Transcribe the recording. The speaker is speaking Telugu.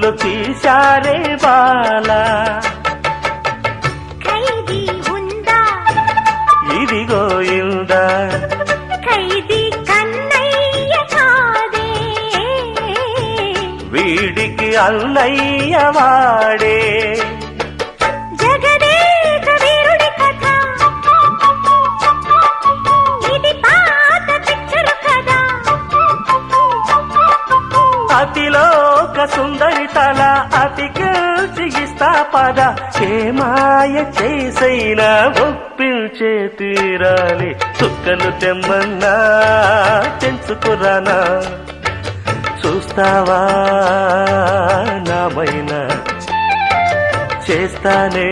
కన్నులు తీశారే బాలా. ఖైదీ ఉందా ఇదిగో ఇందా, ఖైదీ కన్నయ్య కాదే, వీడికి అన్నయ్య వాడే. జగదేక వీరుడి కథ ఇది పాత పిక్చరు కదా. అతిలోక సుందరి తల అతికిల్చి ఇస్తా పద, ఏ మాయ చేసైనా ఒప్పించే తీరాలి. చుక్కలు తెమ్మన్నా తెంచుకురానా, చూస్తావా నామైనా చేస్తానే